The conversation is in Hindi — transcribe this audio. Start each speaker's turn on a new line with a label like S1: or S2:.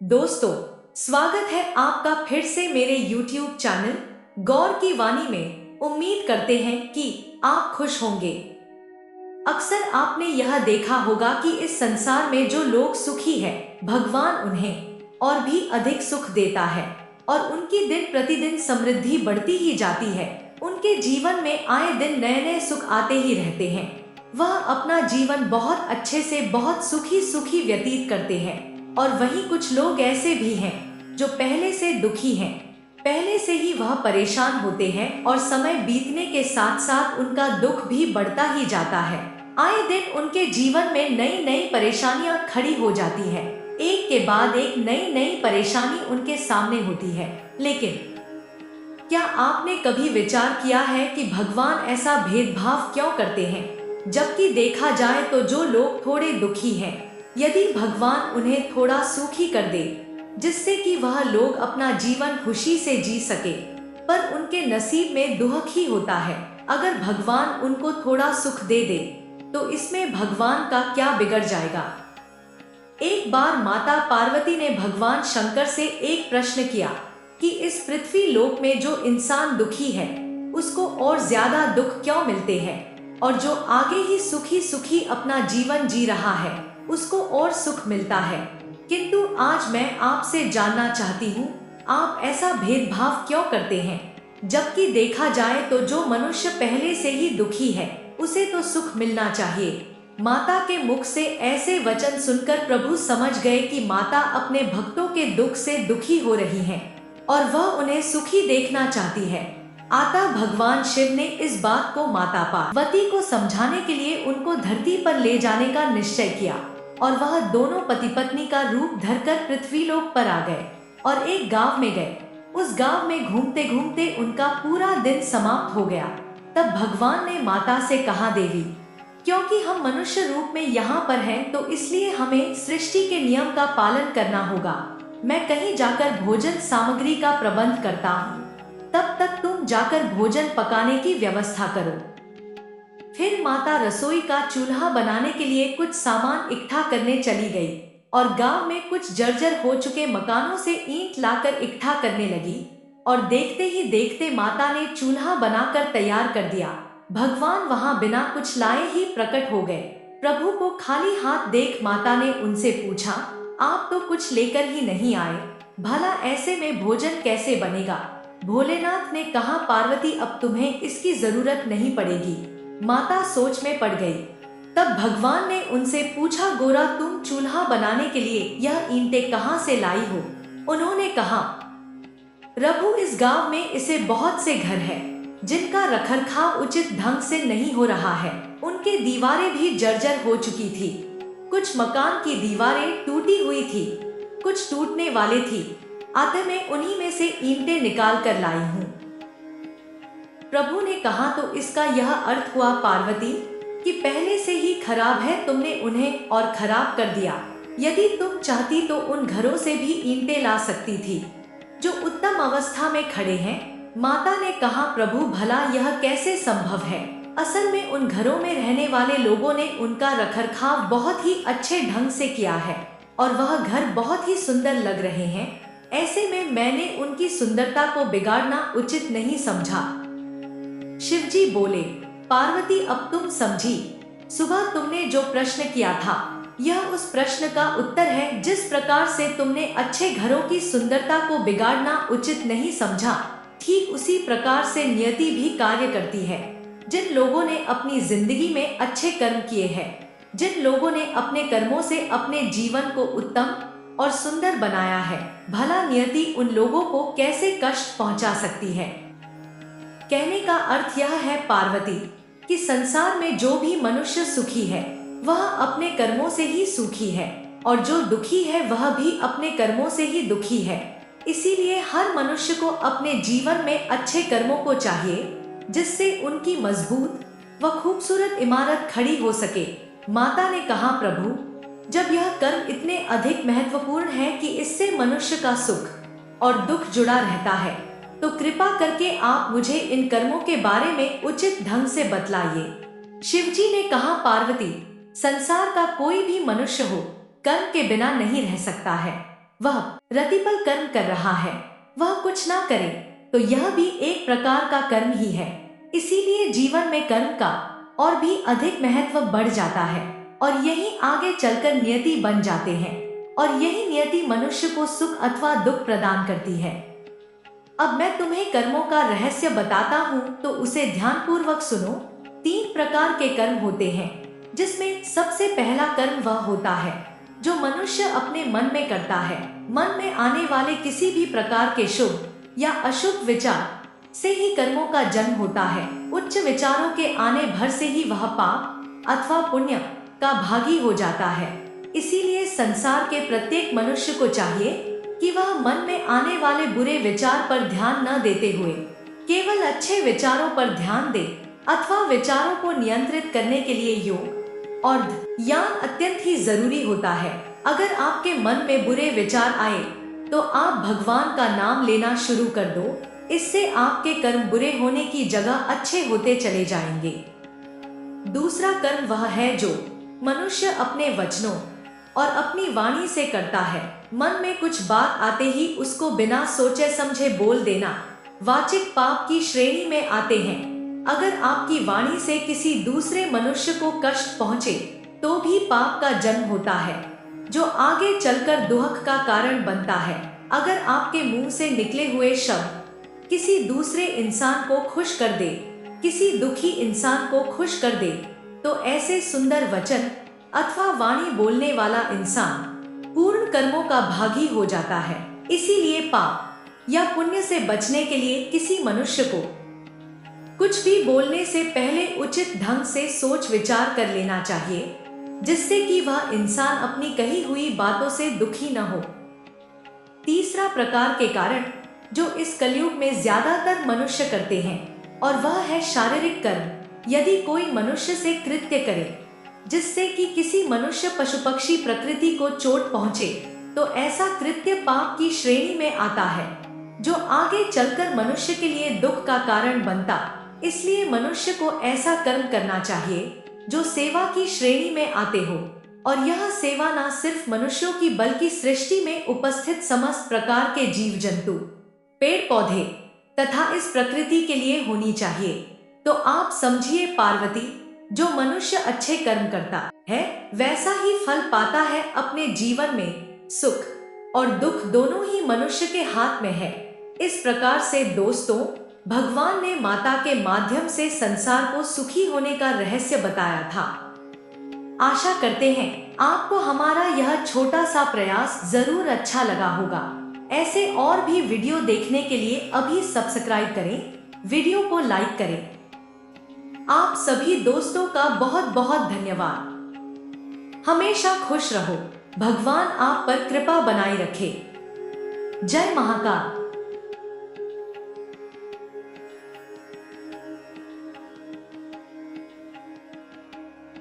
S1: दोस्तों, स्वागत है आपका फिर से मेरे YouTube चैनल गौर की वाणी में। उम्मीद करते हैं कि आप खुश होंगे। अक्सर आपने यह देखा होगा कि इस संसार में जो लोग सुखी है, भगवान उन्हें और भी अधिक सुख देता है और उनकी दिन प्रतिदिन समृद्धि बढ़ती ही जाती है। उनके जीवन में आए दिन नए नए सुख आते ही रहते हैं। वह अपना जीवन बहुत अच्छे से बहुत सुखी सुखी व्यतीत करते हैं। और वहीं कुछ लोग ऐसे भी हैं जो पहले से दुखी हैं, पहले से ही वह परेशान होते हैं और समय बीतने के साथ साथ उनका दुख भी बढ़ता ही जाता है। आए दिन उनके जीवन में नई नई परेशानियां खड़ी हो जाती है, एक के बाद एक नई नई परेशानी उनके सामने होती है। लेकिन क्या आपने कभी विचार किया है कि भगवान ऐसा भेदभाव क्यों करते हैं? जबकि देखा जाए तो जो लोग थोड़े दुखी हैं, यदि भगवान उन्हें थोड़ा सुखी कर दे जिससे कि वह लोग अपना जीवन खुशी से जी सके, पर उनके नसीब में दुख ही होता है। अगर भगवान उनको थोड़ा सुख दे दे तो इसमें भगवान का क्या बिगड़ जाएगा। एक बार माता पार्वती ने भगवान शंकर से एक प्रश्न किया कि इस पृथ्वी लोक में जो इंसान दुखी है उसको और ज्यादा दुख क्यों मिलते हैं, और जो आगे ही सुखी सुखी अपना जीवन जी रहा है उसको और सुख मिलता है। किंतु आज मैं आपसे जानना चाहती हूँ, आप ऐसा भेदभाव क्यों करते हैं? जबकि देखा जाए तो जो मनुष्य पहले से ही दुखी है उसे तो सुख मिलना चाहिए। माता के मुख से ऐसे वचन सुनकर प्रभु समझ गए कि माता अपने भक्तों के दुख से दुखी हो रही हैं और वह उन्हें सुखी देखना चाहती है। आता भगवान शिव ने इस बात को माता पार्वती को समझाने के लिए उनको धरती पर ले जाने का निश्चय किया और वह दोनों पति पत्नी का रूप धरकर पृथ्वीलोक पर आ गए और एक गांव में गए। उस गांव में घूमते घूमते उनका पूरा दिन समाप्त हो गया। तब भगवान ने माता से कहा, देवी, क्योंकि हम मनुष्य रूप में यहाँ पर हैं तो इसलिए हमें सृष्टि के नियम का पालन करना होगा। मैं कहीं जाकर भोजन सामग्री का प्रबंध करता हूँ, तब तक तुम जाकर भोजन पकाने की व्यवस्था करो। फिर माता रसोई का चूल्हा बनाने के लिए कुछ सामान इकट्ठा करने चली गई और गांव में कुछ जर्जर हो चुके मकानों से ईंट लाकर इकट्ठा करने लगी और देखते ही देखते माता ने चूल्हा बनाकर तैयार कर दिया। भगवान वहां बिना कुछ लाए ही प्रकट हो गए। प्रभु को खाली हाथ देख माता ने उनसे पूछा, आप तो कुछ लेकर ही नहीं आए, भला ऐसे में भोजन कैसे बनेगा? भोलेनाथ ने कहा, पार्वती, अब तुम्हें इसकी जरूरत नहीं पड़ेगी। माता सोच में पड़ गई। तब भगवान ने उनसे पूछा, गोरा, तुम चूल्हा बनाने के लिए यह ईंटें कहाँ से लाई हो? उन्होंने कहा, प्रभु, इस गांव में इसे बहुत से घर हैं जिनका रखरखाव उचित ढंग से नहीं हो रहा है। उनके दीवारें भी जर्जर हो चुकी थी, कुछ मकान की दीवारें टूटी हुई थी, कुछ टूटने वाले थी। अतः मैं उन्हीं में से ईंटें निकाल कर लाई हूँ। प्रभु ने कहा, तो इसका यह अर्थ हुआ पार्वती कि पहले से ही खराब है, तुमने उन्हें और खराब कर दिया। यदि तुम चाहती तो उन घरों से भी ईंटें ला सकती थी जो उत्तम अवस्था में खड़े हैं। माता ने कहा, प्रभु, भला यह कैसे संभव है? असल में उन घरों में रहने वाले लोगों ने उनका रखरखाव बहुत ही अच्छे ढंग से किया है और वह घर बहुत ही सुंदर लग रहे हैं। ऐसे में मैंने उनकी सुंदरता को बिगाड़ना उचित नहीं समझा। शिवजी बोले, पार्वती, अब तुम समझी। सुबह तुमने जो प्रश्न किया था यह उस प्रश्न का उत्तर है। जिस प्रकार से तुमने अच्छे घरों की सुंदरता को बिगाड़ना उचित नहीं समझा, ठीक उसी प्रकार से नियति भी कार्य करती है। जिन लोगों ने अपनी जिंदगी में अच्छे कर्म किए हैं, जिन लोगों ने अपने कर्मों से अपने जीवन को उत्तम और सुंदर बनाया है, भला नियति उन लोगों को कैसे कष्ट पहुंचा सकती है? कहने का अर्थ यह है पार्वती कि संसार में जो भी मनुष्य सुखी है वह अपने कर्मों से ही सुखी है और जो दुखी है वह भी अपने कर्मों से ही दुखी है। इसीलिए हर मनुष्य को अपने जीवन में अच्छे कर्मों को चाहिए जिससे उनकी मजबूत व खूबसूरत इमारत खड़ी हो सके। माता ने कहा, प्रभु, जब यह कर्म इतने अधिक महत्वपूर्ण है कि इससे मनुष्य का सुख और दुख जुड़ा रहता है, तो कृपा करके आप मुझे इन कर्मों के बारे में उचित ढंग से बतलाइए। शिवजी ने कहा, पार्वती, संसार का कोई भी मनुष्य हो कर्म के बिना नहीं रह सकता है। वह रतिपल कर्म कर रहा है, वह कुछ ना करे तो यह भी एक प्रकार का कर्म ही है। इसीलिए जीवन में कर्म का और भी अधिक महत्व बढ़ जाता है और यही आगे चलकर नियति बन जाते हैं और यही नियति मनुष्य को सुख अथवा दुख प्रदान करती है। अब मैं तुम्हें कर्मों का रहस्य बताता हूँ तो उसे ध्यानपूर्वक सुनो। 3 प्रकार के कर्म होते हैं, जिसमें सबसे पहला कर्म वह होता है जो मनुष्य अपने मन में करता है। मन में आने वाले किसी भी प्रकार के शुभ या अशुभ विचार से ही कर्मों का जन्म होता है। उच्च विचारों के आने भर से ही वह पाप अथवा पुण्य का भागी हो जाता है। इसीलिए संसार के प्रत्येक मनुष्य को चाहिए कि वह मन में आने वाले बुरे विचार पर ध्यान न देते हुए केवल अच्छे विचारों पर ध्यान दे अथवा विचारों को नियंत्रित करने के लिए योग और ज्ञान अत्यंत ही जरूरी होता है। अगर आपके मन में बुरे विचार आए तो आप भगवान का नाम लेना शुरू कर दो। इससे आपके कर्म बुरे होने की जगह अच्छे होते चले जाएंगे। दूसरा कर्म वह है जो मनुष्य अपने वचनों और अपनी वाणी से करता है। मन में कुछ बात आते ही उसको बिना सोचे समझे बोल देना वाचिक पाप की श्रेणी में आते हैं। अगर आपकी वाणी से किसी दूसरे मनुष्य को कष्ट पहुंचे तो भी पाप का जन्म होता है, जो आगे चलकर दुख का कारण बनता है। अगर आपके मुंह से निकले हुए शब्द किसी दूसरे इंसान को खुश कर दे, किसी दुखी इंसान को खुश कर दे, तो ऐसे सुंदर वचन अथवा वाणी बोलने वाला इंसान पूर्ण कर्मों का भागी हो जाता है। इसीलिए पाप या पुण्य से बचने के लिए किसी मनुष्य को कुछ भी बोलने से पहले उचित ढंग से सोच विचार कर लेना चाहिए, जिससे कि वह इंसान अपनी कही हुई बातों से दुखी न हो। तीसरा प्रकार के कारण जो इस कलयुग में ज्यादातर मनुष्य करते हैं और वह है शारीरिक कर्म। यदि कोई मनुष्य से कृत्य करे जिससे कि किसी मनुष्य पशु पक्षी प्रकृति को चोट पहुंचे तो ऐसा कृत्य पाप की श्रेणी में आता है, जो आगे चलकर मनुष्य के लिए दुख का कारण बनता। इसलिए मनुष्य को ऐसा कर्म करना चाहिए जो सेवा की श्रेणी में आते हो, और यह सेवा न सिर्फ मनुष्यों की बल्कि सृष्टि में उपस्थित समस्त प्रकार के जीव जंतु, पेड़ पौधे तथा इस प्रकृति के लिए होनी चाहिए। तो आप समझिए पार्वती, जो मनुष्य अच्छे कर्म करता है वैसा ही फल पाता है। अपने जीवन में सुख और दुख दोनों ही मनुष्य के हाथ में है। इस प्रकार से दोस्तों, भगवान ने माता के माध्यम से संसार को सुखी होने का रहस्य बताया था। आशा करते हैं आपको हमारा यह छोटा सा प्रयास जरूर अच्छा लगा होगा। ऐसे और भी वीडियो देखने के लिए अभी सब्सक्राइब करें, वीडियो को लाइक करें। आप सभी दोस्तों का बहुत बहुत धन्यवाद। हमेशा खुश रहो, भगवान आप पर कृपा बनाए रखे। जय महाकाल।